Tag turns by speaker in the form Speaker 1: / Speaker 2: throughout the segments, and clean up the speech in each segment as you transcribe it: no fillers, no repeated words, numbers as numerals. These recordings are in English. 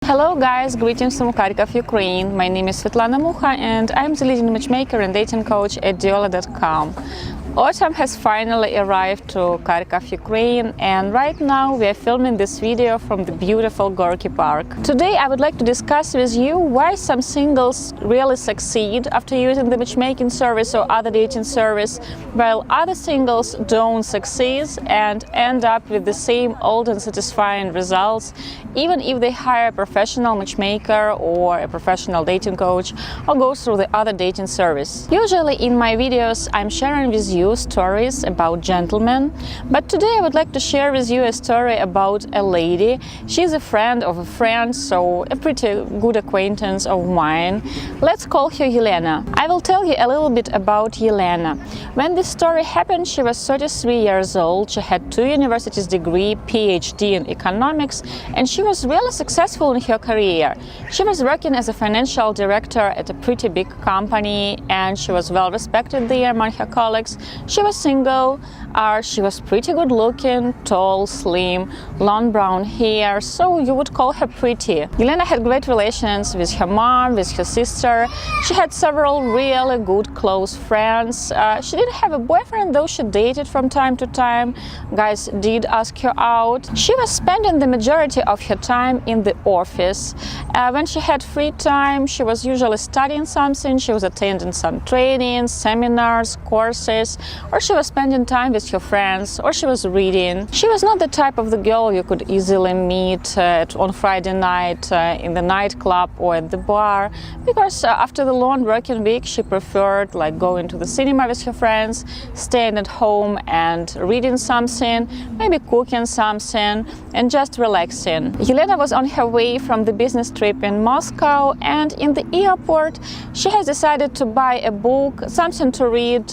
Speaker 1: Hello guys, greetings from Kharkov, Ukraine. My name is Svetlana Mucha and I'm the leading matchmaker and dating coach at Diolli.com. Autumn has finally arrived to Kharkov, Ukraine, and right now we are filming this video from the beautiful Gorky Park. Today I would like to discuss with you why some singles really succeed after using the matchmaking service or other dating service, while other singles don't succeed and end up with the same old and satisfying results, even if they hire a professional matchmaker or a professional dating coach or go through the other dating service. Usually in my videos I'm sharing with you stories about gentlemen, but today I would like to share with you a story about a lady. She's a friend of a friend, so a pretty good acquaintance of mine. Let's call her Elena. I will tell you a little bit about Elena. When this story happened, she was 33 years old. She had 2 universities degree, PhD in economics, and she was really successful in her career. She was working as a financial director at a pretty big company, and she was well respected there among her colleagues. She was single, she was pretty good looking, tall, slim, long brown hair, so you would call her pretty. Elena had great relations with her mom, with her sister. She had several really good close friends. She didn't have a boyfriend, though she dated from time to time. Guys did ask her out. She was spending the majority of her time in the office. When she had free time, she was usually studying something. She was attending some trainings, seminars, courses, or she was spending time with her friends, or she was reading. She was not the type of the girl you could easily meet on Friday night in the nightclub or at the bar, because after the long working week she preferred going to the cinema with her friends, staying at home and reading something, maybe cooking something and just relaxing. Elena was on her way from the business trip in Moscow, and in the airport she has decided to buy a book, something to read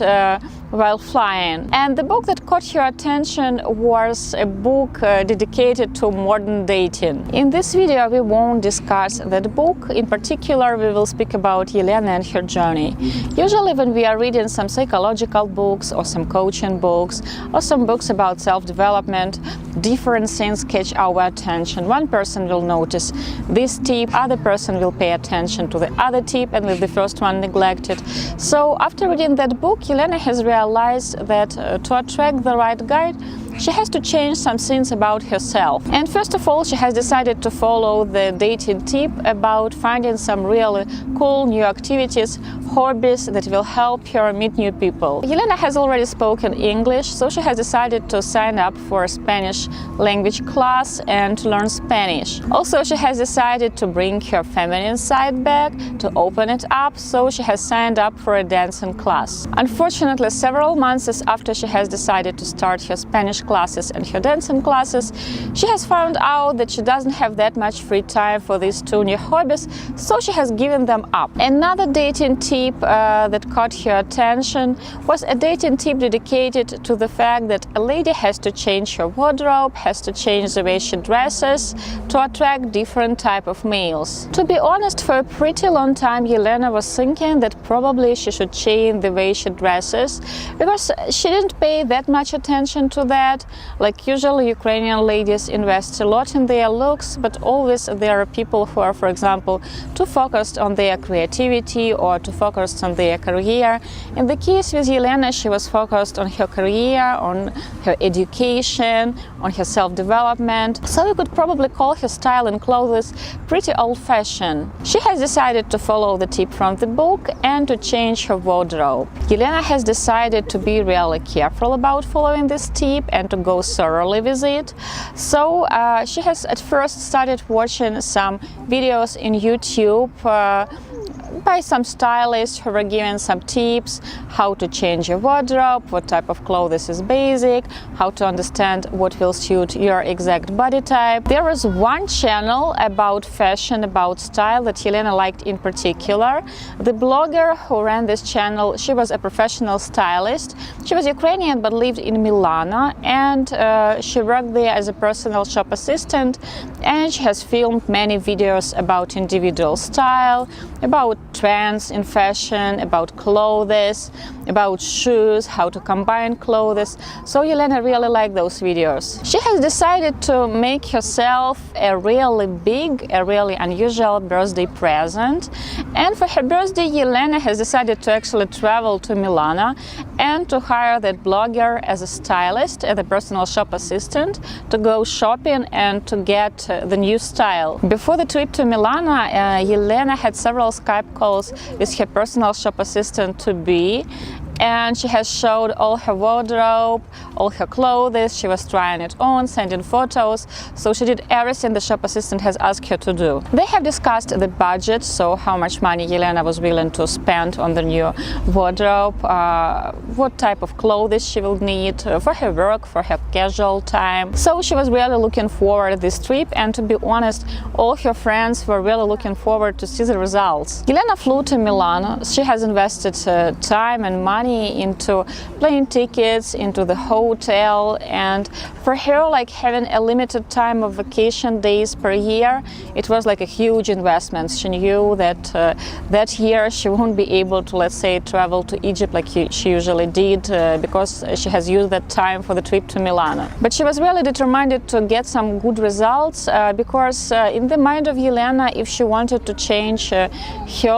Speaker 1: while flying. And the book that caught her attention was a book dedicated to modern dating. In this video we won't discuss that book. In particular, we will speak about Elena and her journey. Usually when we are reading some psychological books or some coaching books or some books about self-development, different things catch our attention. One person will notice this tip, other person will pay attention to the other tip, and with the first one neglected. So after reading that book, Elena has realized that to attract the right guy, she has to change some things about herself. And first of all, she has decided to follow the dating tip about finding some really cool new activities, hobbies that will help her meet new people. Elena has already spoken English, so she has decided to sign up for a Spanish language class and to learn Spanish. Also, she has decided to bring her feminine side back, to open it up, so she has signed up for a dancing class. Unfortunately, several months after she has decided to start her Spanish classes and her dancing classes, she has found out that she doesn't have that much free time for these 2 new hobbies, so she has given them up. Another dating tip that caught her attention was a dating tip dedicated to the fact that a lady has to change her wardrobe, has to change the way she dresses to attract different type of males. To be honest, for a pretty long time Elena was thinking that probably she should change the way she dresses, because she didn't pay that much attention to that. Like usually Ukrainian ladies invest a lot in their looks, but always there are people who are, for example, too focused on their creativity or too focused on their career. In the case with Elena, she was focused on her career, on her education, on her self-development, so you could probably call her style and clothes pretty old-fashioned. She has decided to follow the tip from the book and to change her wardrobe. Elena has decided to be really careful about following this tip and to go thoroughly with it. So she has at first started watching some videos in YouTube by some stylists who were giving some tips how to change your wardrobe, what type of clothes is basic, how to understand what will suit your exact body type. There was one channel about fashion, about style that Elena liked in particular. The blogger who ran this channel, she was a professional stylist. She was Ukrainian but lived in Milano, and she worked there as a personal shop assistant, and she has filmed many videos about individual style, about trends in fashion, about clothes, about shoes, how to combine clothes. So Yelena really liked those videos. She has decided to make herself a really big, a really unusual birthday present. And for her birthday, Yelena has decided to actually travel to Milano and to hire that blogger as a stylist, as a personal shop assistant, to go shopping and to get the new style. Before the trip to Milano, Yelena had several Skype calls with her personal shop assistant to-be, and she has showed all her wardrobe, all her clothes. She was trying it on, sending photos. So she did everything the shop assistant has asked her to do. They have discussed the budget, so how much money Yelena was willing to spend on the new wardrobe, what type of clothes she will need for her work, for her casual time. So she was really looking forward to this trip, and to be honest, all her friends were really looking forward to see the results. Yelena flew to Milano. She has invested time and money into plane tickets, into the hotel, and for her, like having a limited time of vacation days per year, it was like a huge investment. She knew that that year she won't be able to, let's say, travel to Egypt like she usually did, because she has used that time for the trip to Milano. But she was really determined to get some good results, because in the mind of Yelena, if she wanted to change her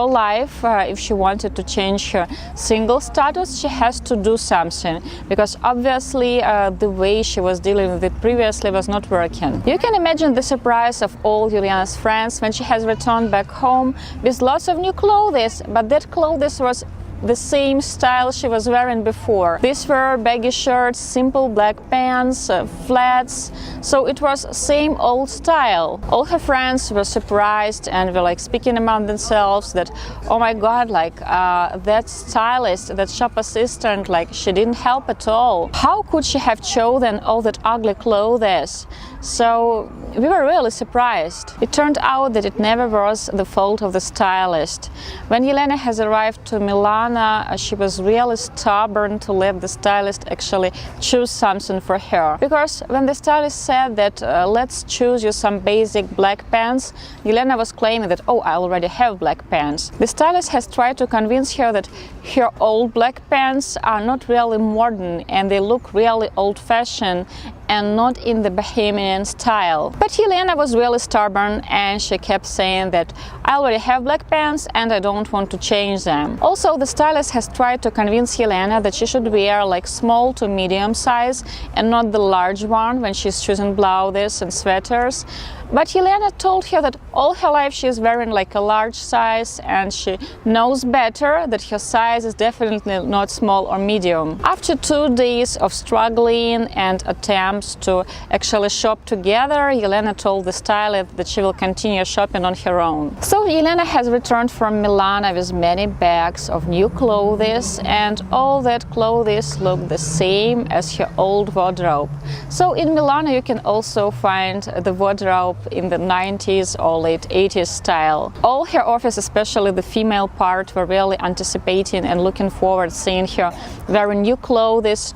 Speaker 1: life, if she wanted to change her single status, she has to do something, because obviously the way she was dealing with it previously was not working. You can imagine the surprise of all Yelena's friends when she has returned back home with lots of new clothes, but that clothes was the same style she was wearing before. These were baggy shirts, simple black pants, flats, so it was same old style. All her friends were surprised and were like speaking among themselves that, oh my god, like that stylist, that shop assistant, like she didn't help at all. How could she have chosen all that ugly clothes? So we were really surprised. It turned out that it never was the fault of the stylist. When Yelena has arrived to Milano, she was really stubborn to let the stylist actually choose something for her. Because when the stylist said that let's choose you some basic black pants, Yelena was claiming that, oh, I already have black pants. The stylist has tried to convince her that her old black pants are not really modern and they look really old-fashioned and not in the Bohemian style. But Yelena was really stubborn and she kept saying that I already have black pants and I don't want to change them. Also, the stylist has tried to convince Yelena that she should wear like small to medium size and not the large one when she's choosing blouses and sweaters. But Yelena told her that all her life she is wearing like a large size and she knows better that her size is definitely not small or medium. After 2 days of struggling and attempts to actually shop together, Yelena told the stylist that she will continue shopping on her own. So Yelena has returned from Milano with many bags of new clothes, and all that clothes look the same as her old wardrobe. So in Milano you can also find the wardrobe in the 90s or late 80s style. All her office, especially the female part, were really anticipating and looking forward seeing her wearing new clothes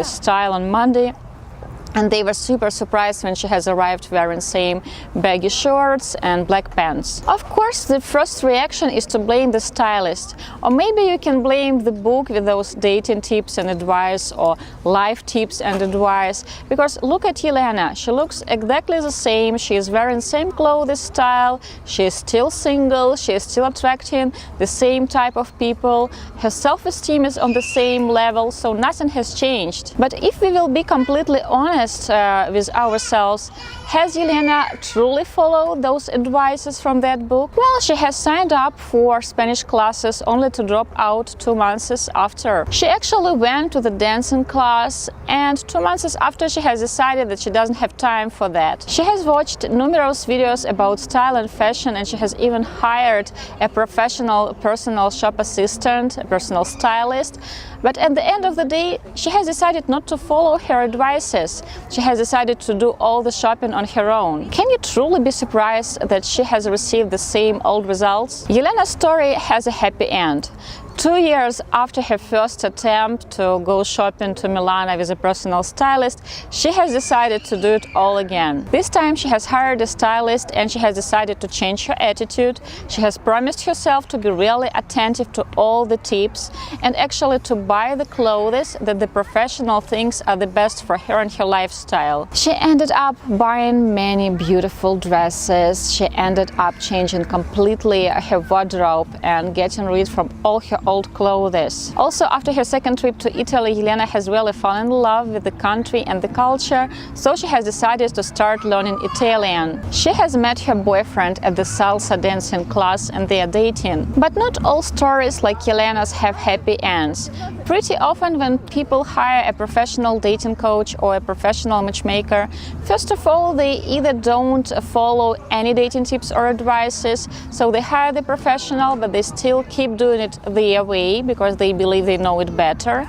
Speaker 1: style on Monday. And they were super surprised when she has arrived wearing same baggy shorts and black pants. Of course, the first reaction is to blame the stylist. Or maybe you can blame the book with those dating tips and advice or life tips and advice. Because look at Yelena, she looks exactly the same, she is wearing same clothes style, she is still single, she is still attracting the same type of people, her self-esteem is on the same level, so nothing has changed. But if we will be completely honest with ourselves, has Yelena truly followed those advices from that book? Well, she has signed up for Spanish classes only to drop out 2 months after. She actually went to the dancing class, and 2 months after she has decided that she doesn't have time for that. She has watched numerous videos about style and fashion, and she has even hired a professional personal shop assistant, a personal stylist. But at the end of the day, she has decided not to follow her advices. She has decided to do all the shopping on her own. Can you truly be surprised that she has received the same old results? Yelena's story has a happy end. 2 years after her first attempt to go shopping to Milan with a personal stylist, she has decided to do it all again. This time she has hired a stylist and she has decided to change her attitude. She has promised herself to be really attentive to all the tips and actually to buy the clothes that the professional thinks are the best for her and her lifestyle. She ended up buying many beautiful dresses. She ended up changing completely her wardrobe and getting rid from all her old clothes. Also, after her second trip to Italy, Elena has really fallen in love with the country and the culture, so she has decided to start learning Italian. She has met her boyfriend at the salsa dancing class and they are dating. But not all stories like Elena's have happy ends. Pretty often when people hire a professional dating coach or a professional matchmaker, first of all, they either don't follow any dating tips or advices, so they hire the professional, but they still keep doing it their way because they believe they know it better.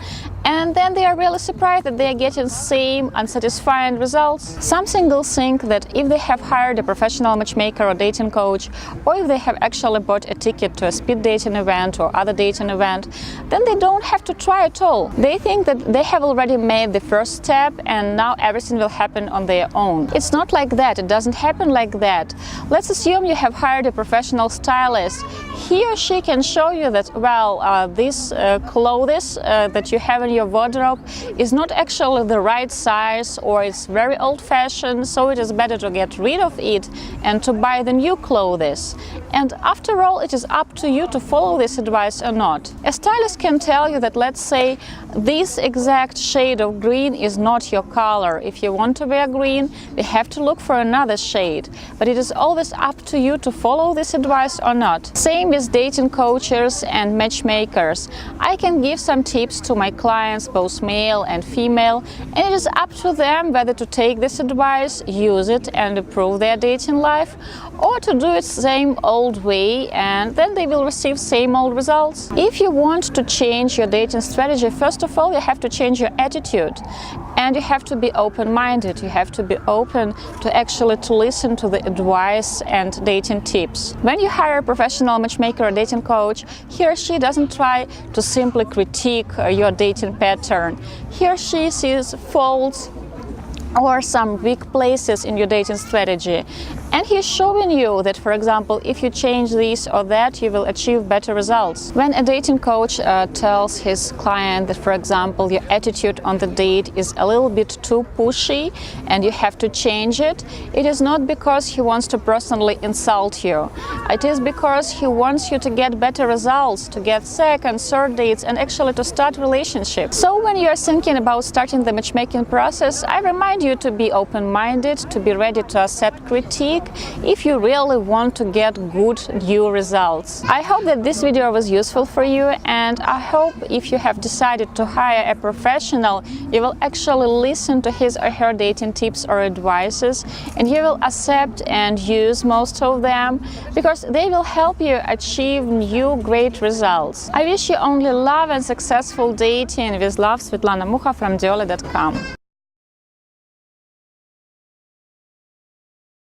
Speaker 1: And then they are really surprised that they are getting same unsatisfying results. Some singles think that if they have hired a professional matchmaker or dating coach, or if they have actually bought a ticket to a speed dating event or other dating event, then they don't have to try at all. They think that they have already made the first step and now everything will happen on their own. It's not like that. It doesn't happen like that. Let's assume you have hired a professional stylist. He or she can show you that, well, these clothes that you have in your wardrobe is not actually the right size, or it's very old-fashioned, so it is better to get rid of it and to buy the new clothes. And after all, it is up to you to follow this advice or not. A stylist can tell you that, let's say, this exact shade of green is not your color. If you want to wear green, you have to look for another shade. But it is always up to you to follow this advice or not. Same with dating coaches and matchmakers. I can give some tips to my clients, both male and female, and it is up to them whether to take this advice, use it and improve their dating life, or to do it same old way and then they will receive same old results. If you want to change your dating strategy, first of all, you have to change your attitude and you have to be open-minded. You have to be open to actually to listen to the advice and dating tips. When you hire a professional matchmaker or dating coach, he or she doesn't try to simply critique your dating pattern. He or she sees faults or some weak places in your dating strategy. And he's showing you that, for example, if you change this or that, you will achieve better results. When a dating coach tells his client that, for example, your attitude on the date is a little bit too pushy and you have to change it, it is not because he wants to personally insult you. It is because he wants you to get better results, to get second, third dates, and actually to start relationships. So when you are thinking about starting the matchmaking process, I remind you to be open-minded, to be ready to accept critique if you really want to get good new results. I hope that this video was useful for you, and I hope if you have decided to hire a professional, you will actually listen to his or her dating tips or advices, and you will accept and use most of them because they will help you achieve new great results. I wish you only love and successful dating. With love, Svetlana Mukha from Diolli.com.